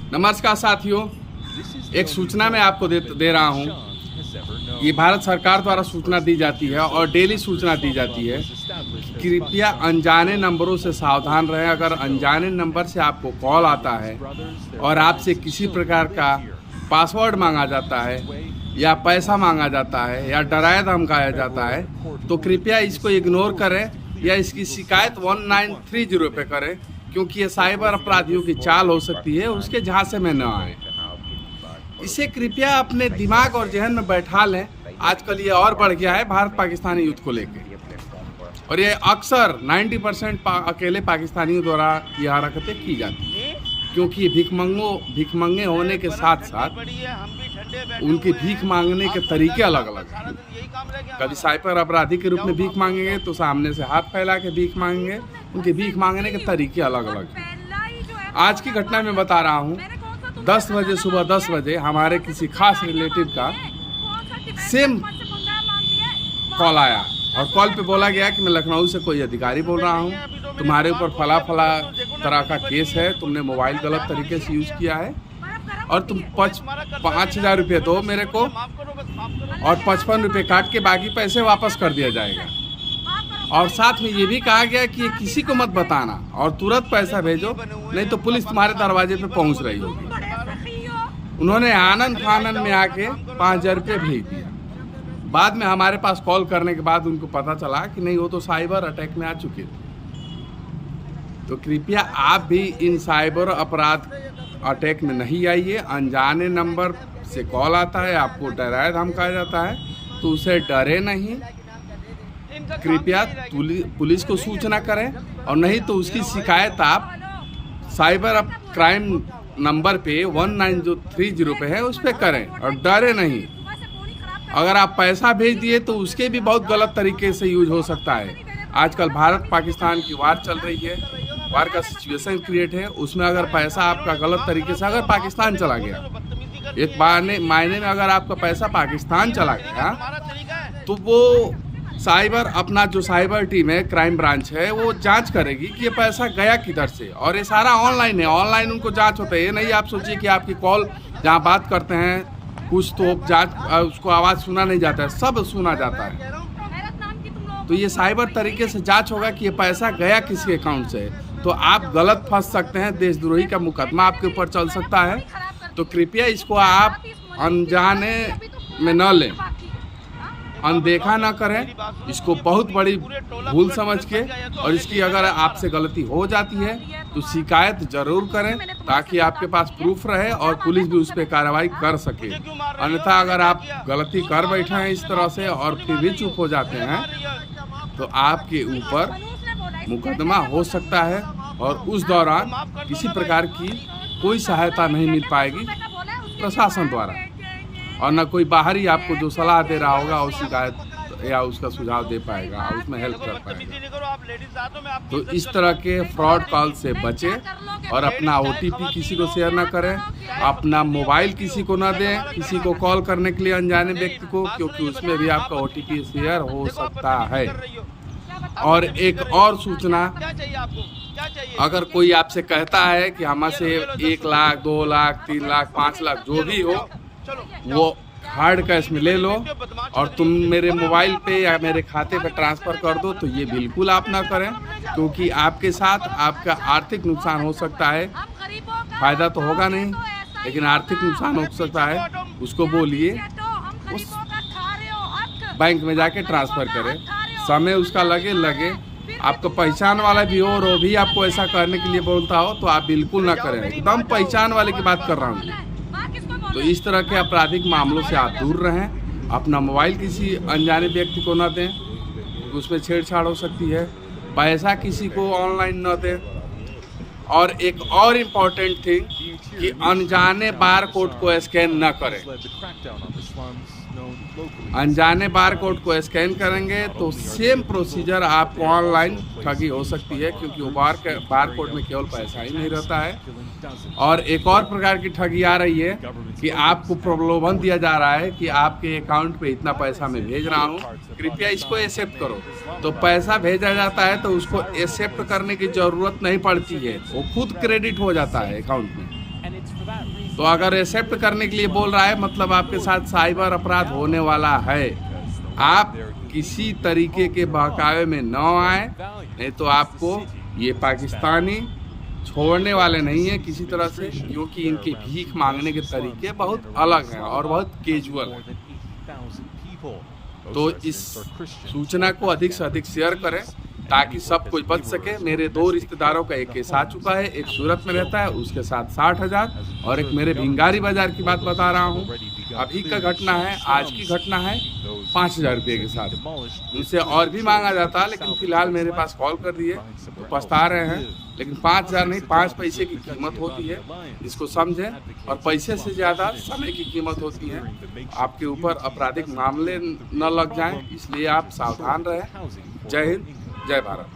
नमस्कार साथियों, एक सूचना मैं आपको दे रहा हूँ। ये भारत सरकार द्वारा सूचना दी जाती है और डेली सूचना दी जाती है। कृपया अनजाने नंबरों से सावधान रहें। अगर अनजाने नंबर से आपको कॉल आता है और आपसे किसी प्रकार का पासवर्ड मांगा जाता है या पैसा मांगा जाता है या डराया धमकाया जाता है, तो कृपया इसको इग्नोर करें या इसकी शिकायत 1930 पे करें, क्योंकि ये साइबर अपराधियों की चाल हो सकती है, उसके झांसे में न आए। इसे कृपया अपने दिमाग और जहन में बैठा लें। आजकल ये और बढ़ गया है भारत पाकिस्तानी युद्ध को लेकर, और ये अक्सर 90% अकेले पाकिस्तानियों द्वारा ये हरकतें की जाती हैं, क्योंकि ये भीखमंगे होने के साथ साथ उनकी भीख मांगने के तरीके अलग अलग हैं। कभी साइबर अपराधी के रूप में भीख मांगेंगे तो सामने से हाथ फैला के भीख मांगेंगे। उनके भीख मांगने के तरीके अलग अलग हैं। आज की घटना में बता रहा हूँ, 10 बजे सुबह 10 बजे हमारे किसी खास रिलेटिव का सेम कॉल आया और कॉल पे बोला गया कि मैं लखनऊ से कोई अधिकारी बोल रहा हूँ, तुम्हारे ऊपर फला तरह का केस है, तुमने मोबाइल गलत तरीके से यूज किया है और तुम 5,000 रुपये दो मेरे को और 55 रुपये काट के बाकी पैसे वापस कर दिया जाएगा। और साथ में ये भी कहा गया कि ये किसी को मत बताना और तुरंत पैसा भेजो, नहीं तो पुलिस तुम्हारे दरवाजे पे पहुंच रही होगी। उन्होंने आनंद फानन में आके 5,000 रुपये भेज दिया। बाद में हमारे पास कॉल करने के बाद उनको पता चला कि नहीं, वो तो साइबर अटैक में आ चुके थे। तो कृपया आप भी इन साइबर अपराध अटैक में नहीं आइए। अनजाने नंबर से कॉल आता है, आपको डराया धमकाया जाता है, तो उसे डरे नहीं। कृपया पुलिस को सूचना करें और नहीं तो उसकी शिकायत आप साइबर क्राइम नंबर पे 1930 पे है, उस पर करें और डरे नहीं। अगर आप पैसा भेज दिए तो उसके भी बहुत गलत तरीके से यूज हो सकता है। आजकल भारत पाकिस्तान की वार चल रही है, वार का सिचुएशन क्रिएट है। उसमें अगर पैसा आपका गलत तरीके से अगर पाकिस्तान चला गया, एक मायने में अगर आपका पैसा पाकिस्तान चला गया, तो वो अपना जो साइबर टीम है, क्राइम ब्रांच है, वो जांच करेगी कि ये पैसा गया किधर से। और ये सारा ऑनलाइन है, ऑनलाइन उनको जांच होता है। ये नहीं आप सोचिए कि आपकी कॉल जहाँ बात करते हैं कुछ तो जांच उसको आवाज़ सुना नहीं जाता है, सब सुना जाता है। तो ये साइबर तरीके से जांच होगा कि ये पैसा गया किसके अकाउंट से, तो आप गलत फंस सकते हैं, देशद्रोही का मुकदमा आपके ऊपर चल सकता है। तो कृपया इसको आप अनजाने में न लें, अनदेखा न करें, इसको बहुत बड़ी भूल समझ के, और इसकी अगर आपसे गलती हो जाती है तो शिकायत जरूर करें, ताकि आपके पास प्रूफ रहे और पुलिस भी उस पर कार्रवाई कर सके। अन्यथा अगर आप गलती कर बैठे हैं इस तरह से और फिर भी चुप हो जाते हैं, तो आपके ऊपर मुकदमा हो सकता है और उस दौरान किसी प्रकार की कोई सहायता नहीं मिल पाएगी प्रशासन द्वारा, और न कोई बाहरी आपको जो सलाह दे रहा होगा और शिकायत या उसका सुझाव दे पाएगा और उसमें हेल्प कर पाएगा। तो इस तरह के फ्रॉड कॉल से बचें और अपना OTP किसी को शेयर ना करें, अपना मोबाइल किसी को ना दें किसी को कॉल करने के लिए, अनजाने व्यक्ति को, क्योंकि उसमें भी आपका OTP शेयर हो सकता है। और एक और सूचना, अगर कोई आपसे कहता है कि हमसे 1 लाख 2 लाख 3 लाख 5 लाख जो भी हो वो हार्ड कैश में ले लो और तुम मेरे मोबाइल पे या मेरे खाते पे ट्रांसफ़र कर दो, तो ये बिल्कुल आप ना करें, क्योंकि आपके साथ आपका आर्थिक नुकसान हो सकता है। फ़ायदा तो होगा नहीं, लेकिन आर्थिक नुकसान हो सकता है। उसको बोलिए उस बैंक में जाके ट्रांसफ़र करें, समय उसका लगे। आपको पहचान वाला भी हो और वो भी आपको ऐसा करने के लिए बोलता हो, तो आप बिल्कुल ना करें। एकदम पहचान वाले की बात कर रहा हूँ। तो इस तरह के आपराधिक मामलों से आप दूर रहें। अपना मोबाइल किसी अनजाने व्यक्ति को न दें, उसमें छेड़छाड़ हो सकती है। पैसा किसी को ऑनलाइन न दें। और एक और इम्पॉर्टेंट थिंग कि अनजाने बार कोड को स्कैन न करें। अनजाने बार कोड को स्कैन करेंगे तो सेम प्रोसीजर आपको ऑनलाइन ठगी हो सकती है, क्योंकि वो बार कोड में केवल पैसा ही नहीं रहता है। और एक और प्रकार की ठगी आ रही है कि आपको प्रलोभन दिया जा रहा है कि आपके अकाउंट पे इतना पैसा मैं भेज रहा हूँ, कृपया इसको एक्सेप्ट करो। तो पैसा भेजा जाता है तो उसको एक्सेप्ट करने की ज़रूरत नहीं पड़ती है, वो खुद क्रेडिट हो जाता है अकाउंट में। तो अगर एक्सेप्ट करने के लिए बोल रहा है, मतलब आपके साथ साइबर अपराध होने वाला है। आप किसी तरीके के बहकावे में न आए, नहीं तो आपको ये पाकिस्तानी छोड़ने वाले नहीं है किसी तरह से, क्योंकि इनके भीख मांगने के तरीके बहुत अलग हैं और बहुत कैजुअल हैं। तो इस सूचना को अधिक से अधिक शेयर करें ताकि सब कुछ बच सके। मेरे 2 रिश्तेदारों का एक केस आ चुका है, एक सूरत में रहता है, उसके साथ 60,000, और एक मेरे भिंगारी बाजार की बात बता रहा हूँ, अभी का घटना है, आज की घटना है, 5,000 रुपये के साथ। उनसे और भी मांगा जाता है, लेकिन फिलहाल मेरे पास कॉल कर दिए तो पछता रहे हैं। लेकिन 5,000 नहीं, 5 पैसे की कीमत होती है, इसको समझें। और पैसे से ज़्यादा समय की कीमत होती है। आपके ऊपर आपराधिक मामले न लग जाएं, इसलिए आप सावधान रहें। जय हिंद, जय भारत।